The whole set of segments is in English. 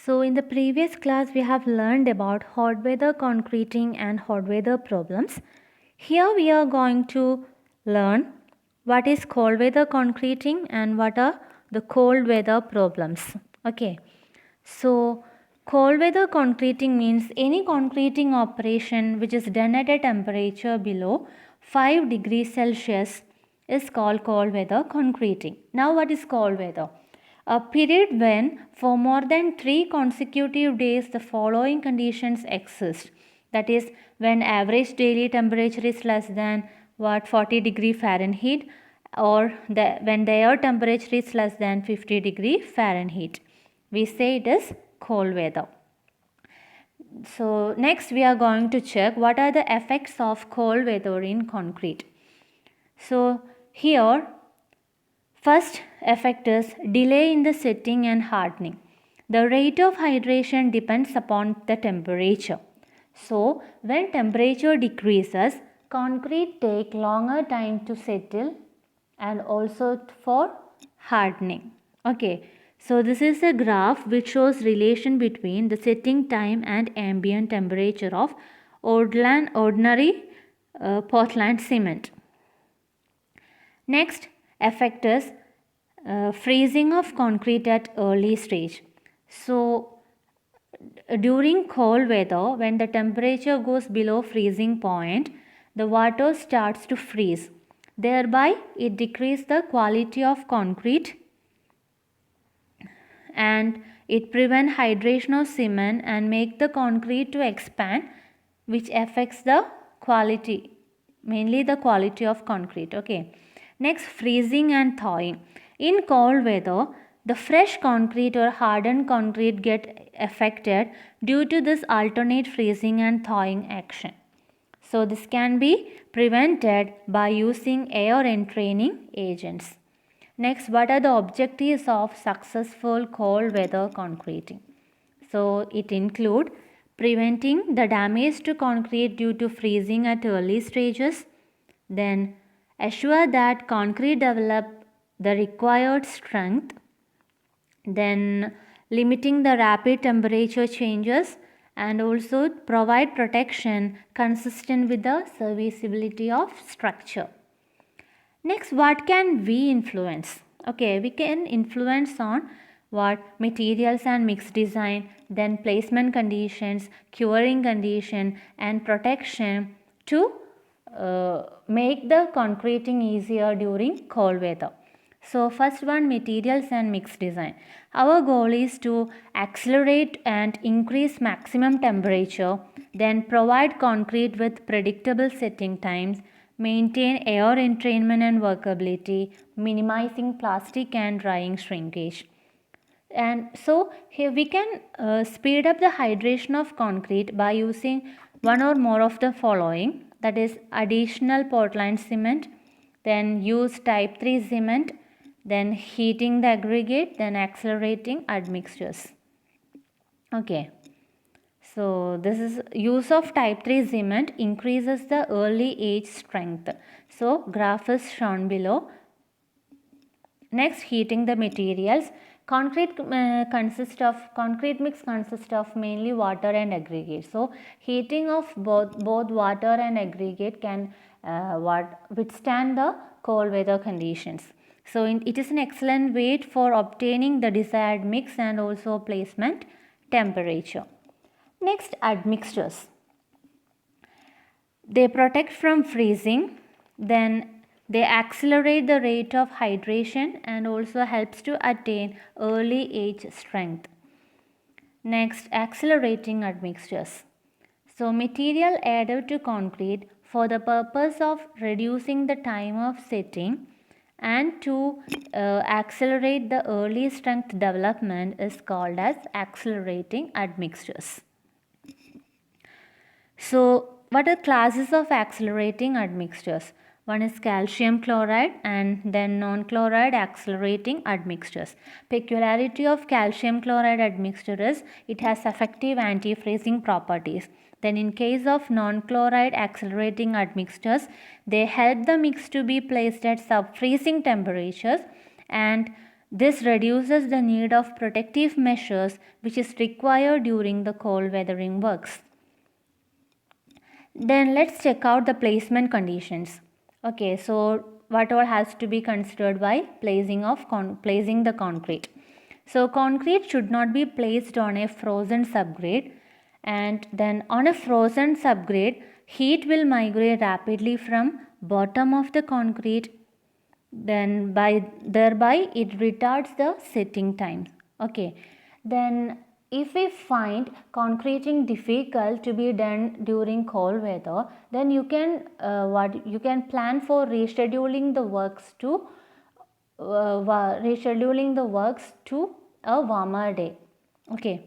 So in the previous class we have learned about hot weather concreting and hot weather problems. Here we are going to learn what is cold weather concreting and what are the cold weather problems. Okay. So cold weather concreting means any concreting operation which is done at a temperature below 5 degrees Celsius is called cold weather concreting. Now what is cold weather? A period when for more than 3 consecutive days the following conditions exist. That is when average daily temperature is less than 40 degree Fahrenheit, or when the air temperature is less than 50 degree Fahrenheit. We say it is cold weather. So next we are going to check what are the effects of cold weather in concrete. So here first effect is delay in the setting and hardening. The rate of hydration depends upon the temperature. So when temperature decreases, concrete take longer time to settle and also for hardening. Okay, so this is a graph which shows relation between the setting time and ambient temperature of ordinary Portland cement. Next effect is freezing of concrete at early stage. So during cold weather, when the temperature goes below freezing point, the water starts to freeze. Thereby, it decreases the quality of concrete and it prevents hydration of cement and make the concrete to expand, which affects the quality, mainly the quality of concrete. Okay. Next, freezing and thawing. In cold weather, the fresh concrete or hardened concrete get affected due to this alternate freezing and thawing action. So this can be prevented by using air entraining agents. Next, what are the objectives of successful cold weather concreting? So it include preventing the damage to concrete due to freezing at early stages, then assure that concrete develop the required strength, then limiting the rapid temperature changes, and also provide protection consistent with the serviceability of structure. Next, what can we influence? Okay, we can influence on what materials and mix design, then placement conditions, curing condition, and protection to make the concreting easier during cold weather. So first one, materials and mix design. Our goal is to accelerate and increase maximum temperature, then provide concrete with predictable setting times, maintain air entrainment and workability, minimizing plastic and drying shrinkage. And so here we can speed up the hydration of concrete by using one or more of the following, that is additional Portland cement, then use type 3 cement, then heating the aggregate, then accelerating admixtures. Okay. So this is use of type 3 cement increases the early age strength. So graph is shown below. Next, heating the materials. Concrete mix consists of mainly water and aggregate. So heating of both water and aggregate can withstand the cold weather conditions. So it is an excellent way for obtaining the desired mix and also placement temperature. Next, admixtures. They protect from freezing, then they accelerate the rate of hydration and also helps to attain early age strength. Next, accelerating admixtures. So material added to concrete for the purpose of reducing the time of setting and to accelerate the early strength development is called as accelerating admixtures. So what are classes of accelerating admixtures? One is calcium chloride and then non-chloride accelerating admixtures. Peculiarity of calcium chloride admixture is it has effective anti-freezing properties. Then in case of non-chloride accelerating admixtures, they help the mix to be placed at sub-freezing temperatures and This reduces the need of protective measures which is required during the cold weathering works. Then let's check out the placement conditions. Okay, so what all has to be considered while placing the concrete. So concrete should not be placed on a frozen subgrade, and then on a frozen subgrade heat will migrate rapidly from bottom of the concrete, then thereby it retards the setting times. Okay, then if we find concreting difficult to be done during cold weather, then you can plan for rescheduling the works to a warmer day. Okay,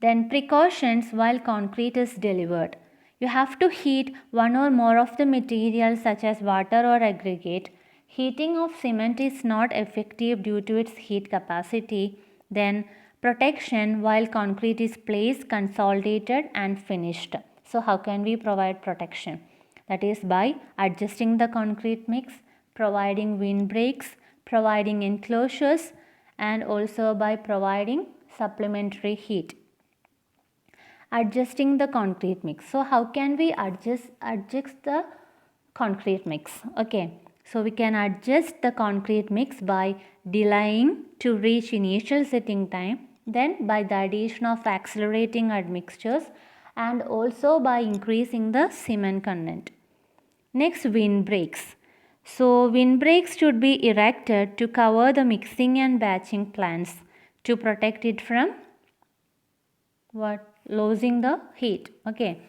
then precautions while concrete is delivered. You have to heat one or more of the materials such as water or aggregate. Heating of cement is not effective due to its heat capacity. Then protection while concrete is placed, consolidated and finished. So how can we provide protection? That is by adjusting the concrete mix, providing windbreaks, providing enclosures, and also by providing supplementary heat. Adjusting the concrete mix. So how can we adjust the concrete mix? Okay, so we can adjust the concrete mix by delaying to reach initial setting time, then by the addition of accelerating admixtures, and also by increasing the cement content. Next, windbreaks. So windbreaks should be erected to cover the mixing and batching plants to protect it from losing the heat. Okay,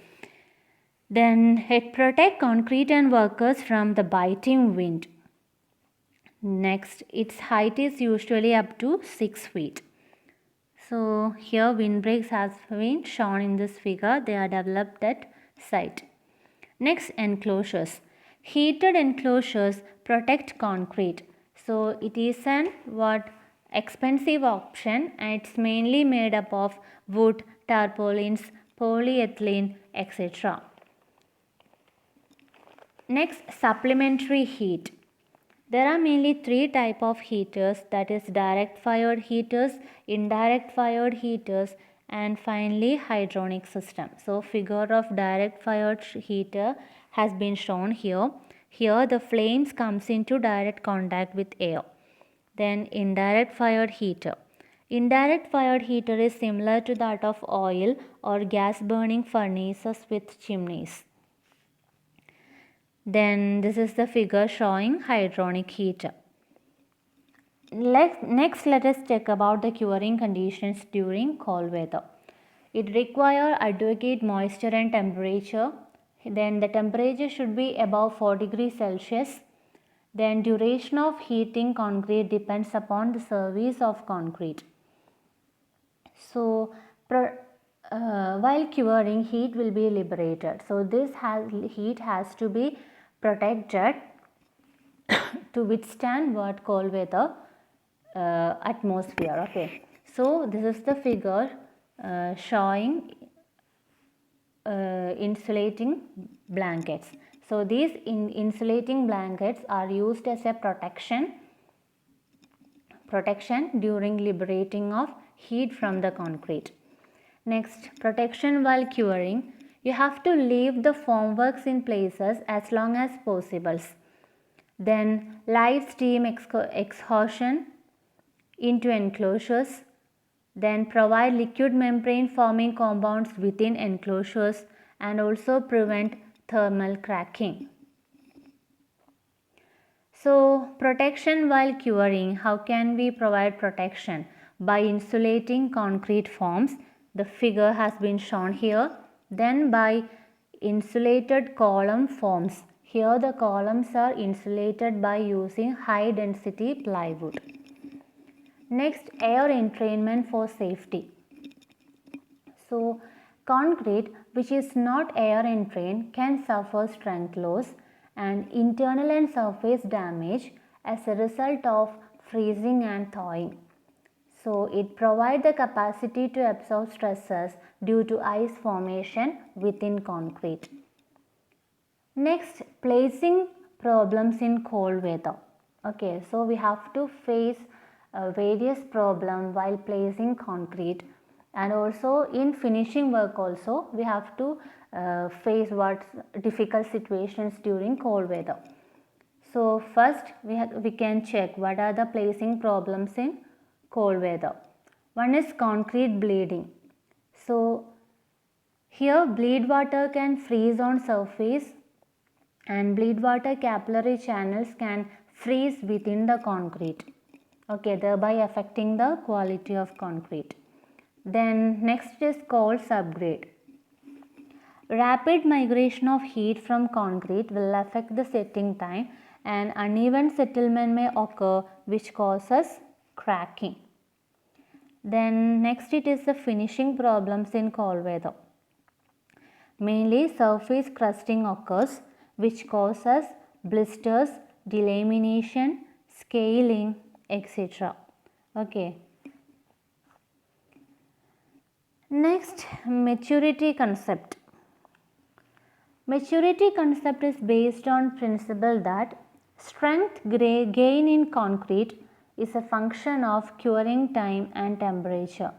then it protect concrete and workers from the biting wind. Next, its height is usually up to 6 feet. So here windbreaks has been shown in this figure. They are developed at site. Next, enclosures. Heated enclosures protect concrete. So it is an expensive option, and it's mainly made up of wood, tarpaulins, polyethylene, etc. Next, supplementary heat. There are mainly 3 types of heaters, that is direct fired heaters, indirect fired heaters, and finally hydronic system. So figure of direct fired heater has been shown here. Here the flames comes into direct contact with air. Then indirect fired heater. Indirect fired heater is similar to that of oil or gas burning furnaces with chimneys. Then this is the figure showing hydronic heater. Next, let us check about the curing conditions during cold weather. It requires adequate moisture and temperature. Then the temperature should be above 4 degrees Celsius. Then duration of heating concrete depends upon the service of concrete. So while curing, heat will be liberated. So this heat has to be protected to withstand cold weather atmosphere. Okay, so this is the figure showing insulating blankets. So these insulating blankets are used as a protection during liberating of heat from the concrete. Next, protection while curing. You have to leave the formworks in places as long as possible. Then live steam exhaustion into enclosures. Then provide liquid membrane forming compounds within enclosures and also prevent thermal cracking. So protection while curing, how can we provide protection? By insulating concrete forms, the figure has been shown here. Then by insulated column forms, here the columns are insulated by using high density plywood. Next, air entrainment for safety. So concrete which is not air entrained can suffer strength loss and internal and surface damage as a result of freezing and thawing. So it provides the capacity to absorb stresses due to ice formation within concrete. Next, placing problems in cold weather. Okay, so we have to face various problems while placing concrete, and also in finishing work also we have to face what difficult situations during cold weather. So first we can check what are the placing problems in cold weather. One is concrete bleeding. So here bleed water can freeze on surface, and bleed water capillary channels can freeze within the concrete, okay, thereby affecting the quality of concrete. Then next is cold subgrade. Rapid migration of heat from concrete will affect the setting time, and uneven settlement may occur which causes cracking. Then next it is the finishing problems in cold weather. Mainly surface crusting occurs which causes blisters, delamination, scaling, etc. Okay. Next, maturity concept. Maturity concept is based on principle that strength gain in concrete is a function of curing time and temperature.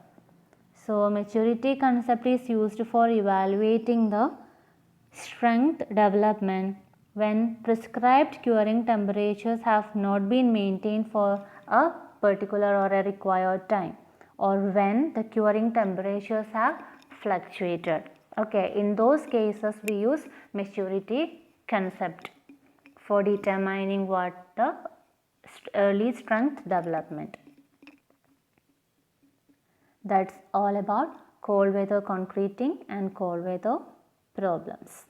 So maturity concept is used for evaluating the strength development when prescribed curing temperatures have not been maintained for a particular or a required time, or when the curing temperatures have fluctuated. Okay, in those cases we use maturity concept for determining what the early strength development. That's all about cold weather concreting and cold weather problems.